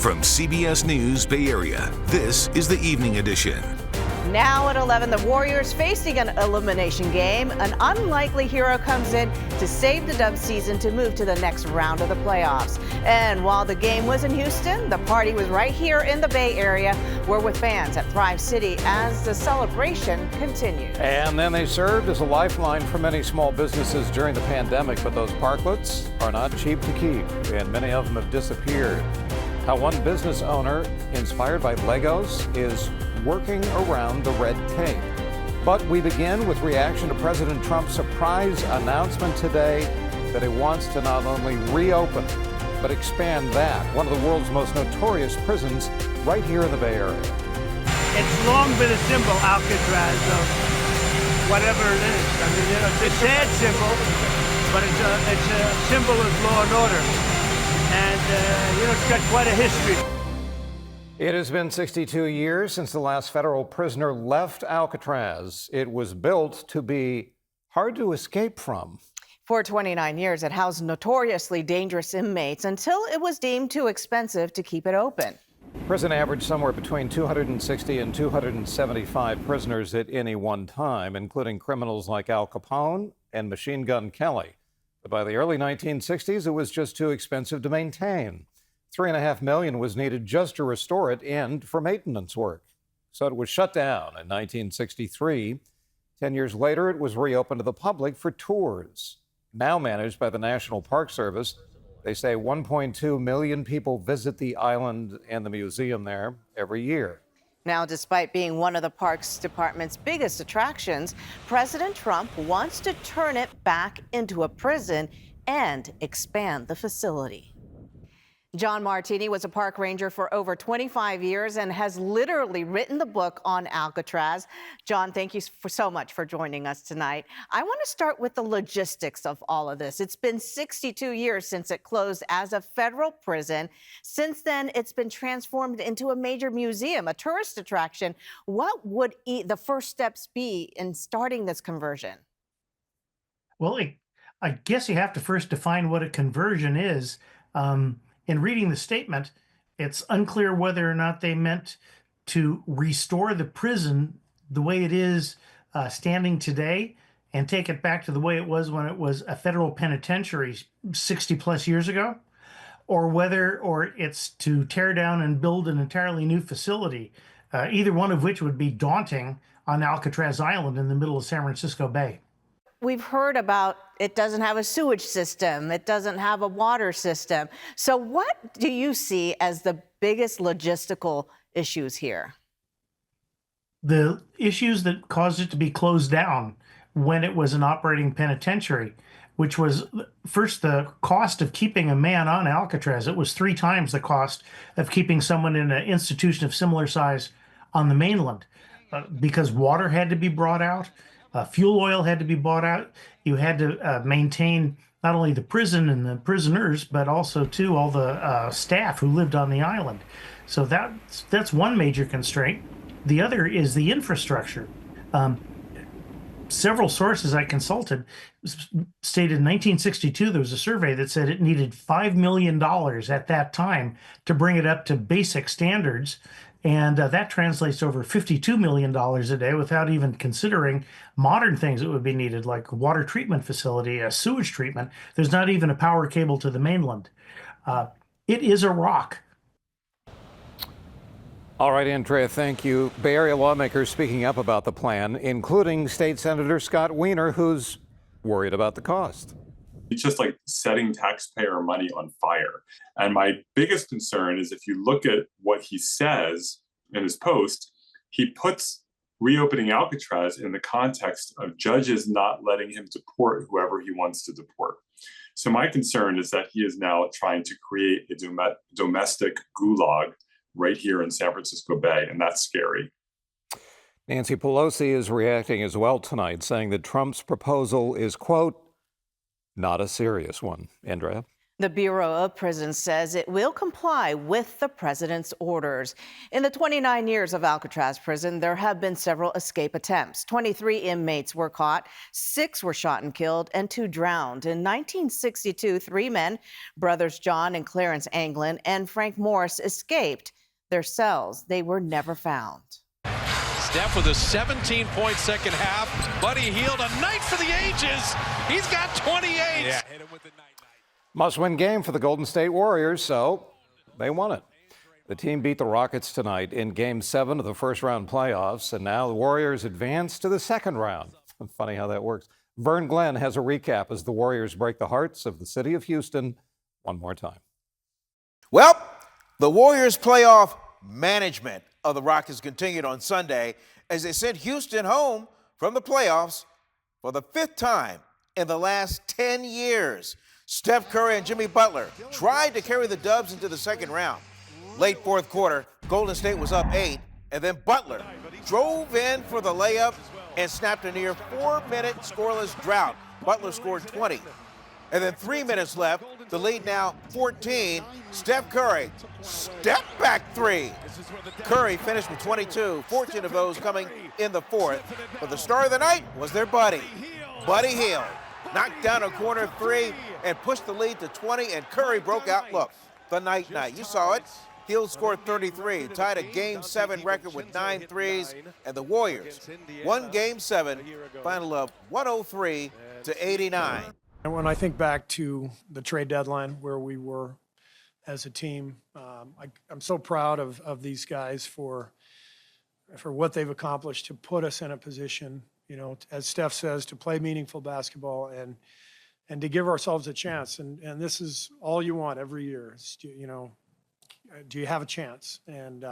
From CBS News Bay Area, this is the Evening Edition. Now at 11, the Warriors facing an elimination game. An unlikely hero comes in to save the Dubs season to move to the next round of the playoffs. And while the game was in Houston, the party was right here in the Bay Area. We're with fans at Thrive City as the celebration continues. And then they served as a lifeline for many small businesses during the pandemic, but those parklets are not cheap to keep, and many of them have disappeared. How one business owner, inspired by Legos, is working around the red tape. But we begin with reaction to President Trump's surprise announcement today that he wants to not only reopen, but expand that, one of the world's most notorious prisons, right here in the Bay Area. It's long been a symbol, Alcatraz, of whatever it is. I mean, it's a sad symbol, but it's a symbol of law and order. And, it's got quite a history. It has been 62 years since the last federal prisoner left Alcatraz. It was built to be hard to escape from. For 29 years, it housed notoriously dangerous inmates until it was deemed too expensive to keep it open. Prison averaged somewhere between 260 and 275 prisoners at any one time, including criminals like Al Capone and Machine Gun Kelly. But by the early 1960s, it was just too expensive to maintain. $3.5 million was needed just to restore it and for maintenance work. So it was shut down in 1963. 10 years later, it was reopened to the public for tours. Now managed by the National Park Service, they say 1.2 million people visit the island and the museum there every year. Now, despite being one of the Parks Department's biggest attractions, President Trump wants to turn it back into a prison and expand the facility. John Martini was a park ranger for over 25 years and has literally written the book on Alcatraz. John, thank you so much for joining us tonight. I want to start with the logistics of all of this. It's been 62 years since it closed as a federal prison. Since then, it's been transformed into a major museum, a tourist attraction. What would the first steps be in starting this conversion? Well, I guess you have to first define what a conversion is. In reading the statement, it's unclear whether or not they meant to restore the prison the way it is standing today and take it back to the way it was when it was a federal penitentiary 60 plus years ago, or it's to tear down and build an entirely new facility, either one of which would be daunting on Alcatraz Island in the middle of San Francisco Bay. We've heard about it doesn't have a sewage system, it doesn't have a water system. So what do you see as the biggest logistical issues here? The issues that caused it to be closed down when it was an operating penitentiary, which was first the cost of keeping a man on Alcatraz. It was 3 times the cost of keeping someone in an institution of similar size on the mainland, because water had to be brought out. Fuel oil had to be bought out. You had to maintain not only the prison and the prisoners, but also too all the staff who lived on the island. So that's one major constraint. The other is the infrastructure. Several sources I consulted stated in 1962 there was a survey that said it needed $5 million at that time to bring it up to basic standards. And that translates to over $52 million a day without even considering modern things that would be needed, like a water treatment facility, a sewage treatment. There's not even a power cable to the mainland. It is a rock. All right, Andrea, thank you. Bay Area lawmakers speaking up about the plan, including State Senator Scott Wiener, who's worried about the cost. It's just like setting taxpayer money on fire. And my biggest concern is if you look at what he says in his post, he puts reopening Alcatraz in the context of judges not letting him deport whoever he wants to deport. So my concern is that he is now trying to create a domestic gulag right here in San Francisco Bay, and that's scary. Nancy Pelosi is reacting as well tonight, saying that Trump's proposal is, quote, not a serious one. Andrea? The Bureau of Prisons says it will comply with the president's orders. In the 29 years of Alcatraz prison, there have been several escape attempts. 23 inmates were caught, 6 were shot and killed, and 2 drowned. In 1962, 3 men, brothers John and Clarence Anglin and Frank Morris, escaped their cells. They were never found. Steph with a 17-point second half. Buddy Hield, a night for the ages. He's got 28. Yeah. Hit him with the night. Must-win game for the Golden State Warriors, so they won it. The team beat the Rockets tonight in Game 7 of the first-round playoffs, and now the Warriors advance to the second round. Funny how that works. Vern Glenn has a recap as the Warriors break the hearts of the city of Houston one more time. Well, the Warriors' playoff management of the Rockets continued on Sunday as they sent Houston home from the playoffs for the 5th time in the last 10 years. Steph Curry and Jimmy Butler tried to carry the Dubs into the second round. Late fourth quarter, Golden State was up 8, and then Butler drove in for the layup and snapped a near 4-minute scoreless drought. Butler scored 20. And then 3 minutes left, the lead now 14. Steph Curry, step back 3. Curry finished with 22, 14 of those coming in the fourth. But the star of the night was their buddy, Buddy Hield. Knocked down a corner 3 and pushed the lead to 20, and Curry broke out. Look, the night. You saw it. Hield scored 33, tied a Game 7 record with 9 threes, and the Warriors won Game 7, final of 103-89. And when I think back to the trade deadline where we were as a team, I'm so proud of these guys for what they've accomplished to put us in a position, you know, as Steph says, to play meaningful basketball and to give ourselves a chance. And this is all you want every year. It's, you know, do you have a chance? And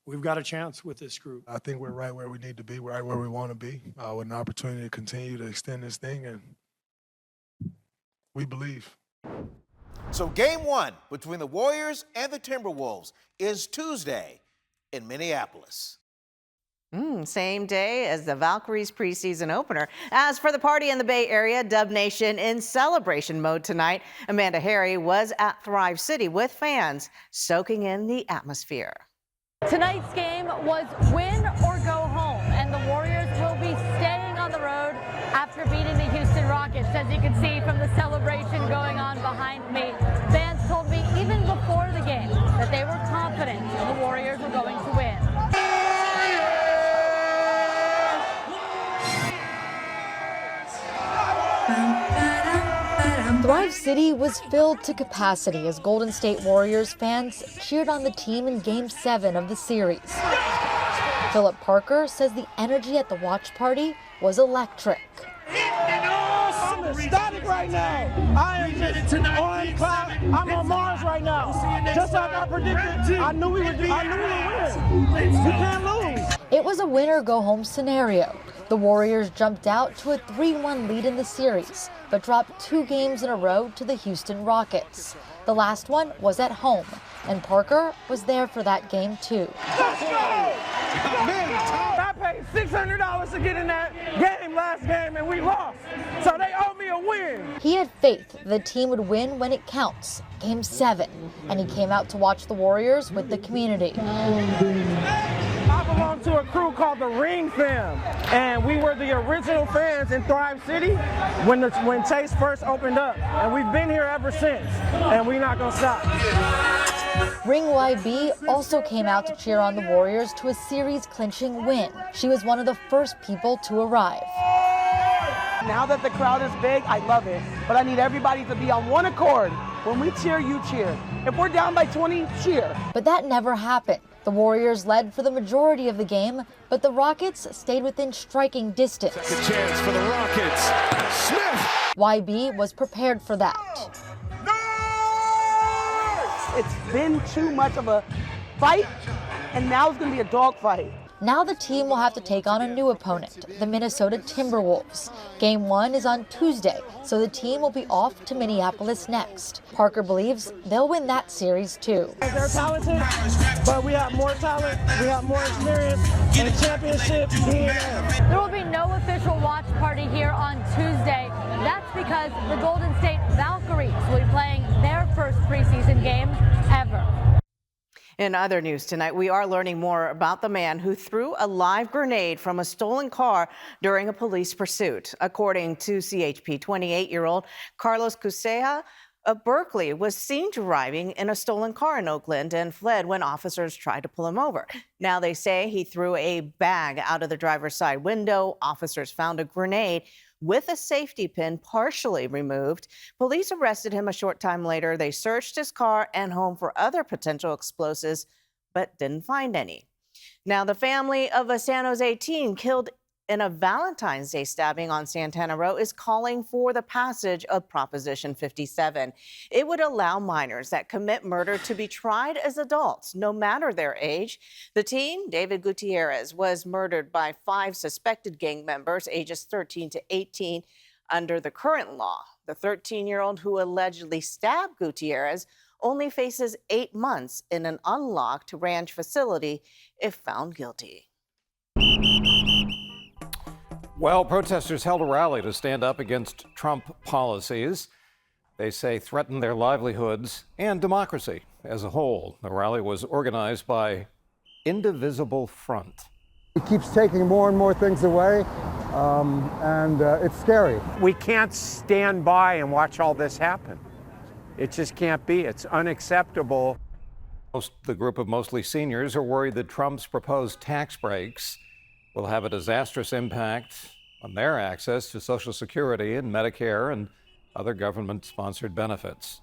we've got a chance with this group. I think we're right where we need to be, right where we want to be, with an opportunity to continue to extend this thing, and we believe. So Game 1 between the Warriors and the Timberwolves is Tuesday in Minneapolis. Same day as the Valkyries preseason opener. As for the party in the Bay Area, Dub Nation in celebration mode tonight. Amanda Harry was at Thrive City with fans, soaking in the atmosphere. Tonight's game was win or go home, and the Warriors will be staying on the road after beating the Houston Rockets. As you can see from the celebration going on behind me, fans told me even before the game that they were confident the Warriors were going to win. Thrive City was filled to capacity as Golden State Warriors fans cheered on the team in Game 7 of the series. Philip Parker says the energy at the watch party was electric. I'm ecstatic right now. I am just on cloud. I'm on Mars right now. Just like I predicted, I knew we would win. You can't lose. It was a win-or-go-home scenario. The Warriors jumped out to a 3-1 lead in the series, but dropped 2 games in a row to the Houston Rockets. The last one was at home, and Parker was there for that game too. Let's go! I paid $600 to get in that game last game, and we lost. So they owe me a win. He had faith the team would win when it counts, Game 7, and he came out to watch the Warriors with the community. I belong to a crew called the Ring Fam, and we were the original fans in Thrive City when Chase first opened up, and we've been here ever since, and we're not gonna stop. Ring YB also came out to cheer on the Warriors to a series-clinching win. She was one of the first people to arrive. Now that the crowd is big, I love it, but I need everybody to be on one accord. When we cheer, you cheer. If we're down by 20, cheer. But that never happened. The Warriors led for the majority of the game, but the Rockets stayed within striking distance. Second chance for the Rockets. Smith. YB was prepared for that. It's been too much of a fight, and now it's going to be a dog fight. Now the team will have to take on a new opponent, the Minnesota Timberwolves. Game 1 is on Tuesday, so the team will be off to Minneapolis next. Parker believes they'll win that series too. They're talented, but we have more talent, we have more experience, and championship DNA. There will be no official watch party here on Tuesday, That's because the Golden State Valkyries will be playing their first preseason game ever. In other news tonight, we are learning more about the man who threw a live grenade from a stolen car during a police pursuit. According to CHP, 28-year-old Carlos Cuseja of Berkeley was seen driving in a stolen car in Oakland and fled when officers tried to pull him over. Now they say he threw a bag out of the driver's side window. Officers found a grenade with a safety pin partially removed. Police arrested him a short time later. They searched his car and home for other potential explosives, but didn't find any. Now, the family of a San Jose teen killed in a Valentine's Day stabbing on Santana Row is calling for the passage of Proposition 57. It would allow minors that commit murder to be tried as adults, no matter their age. The teen, David Gutierrez, was murdered by 5 suspected gang members, ages 13 to 18, under the current law. The 13-year-old who allegedly stabbed Gutierrez only faces 8 months in an unlocked ranch facility if found guilty. Well, protesters held a rally to stand up against Trump policies they say threaten their livelihoods and democracy as a whole. The rally was organized by Indivisible Front. He keeps taking more and more things away, and it's scary. We can't stand by and watch all this happen. It just can't be. It's unacceptable. The group of mostly seniors are worried that Trump's proposed tax breaks will have a disastrous impact on their access to Social Security and Medicare and other government-sponsored benefits.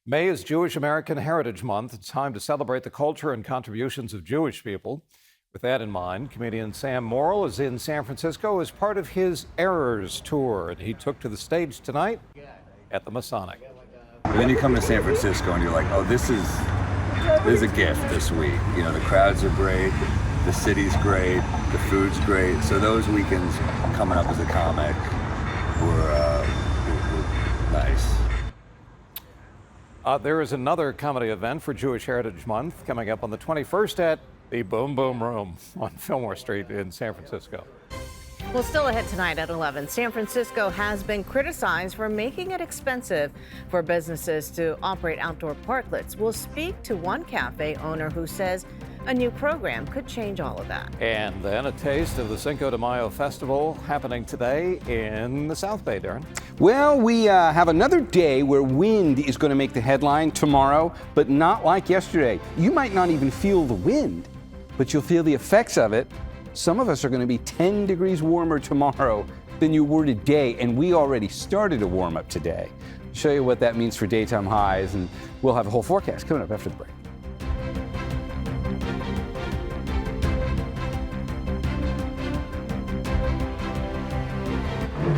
May is Jewish American Heritage Month. It's time to celebrate the culture and contributions of Jewish people. With that in mind, comedian Sam Morrill is in San Francisco as part of his Errors tour, and he took to the stage tonight at the Masonic. But then you come to San Francisco and you're like, oh, this is a gift this week. You know, the crowds are great. The city's great, the food's great. So those weekends coming up as a comic were nice. There is another comedy event for Jewish Heritage Month coming up on the 21st at the Boom Boom Room on Fillmore Street in San Francisco. Well, still ahead tonight at 11, San Francisco has been criticized for making it expensive for businesses to operate outdoor parklets. We'll speak to one cafe owner who says a new program could change all of that. And then a taste of the Cinco de Mayo festival happening today in the South Bay, Darren. Well, we have another day where wind is going to make the headline tomorrow, but not like yesterday. You might not even feel the wind, but you'll feel the effects of it. Some of us are going to be 10 degrees warmer tomorrow than you were today, and we already started to warm up today. I'll show you what that means for daytime highs, and we'll have a whole forecast coming up after the break.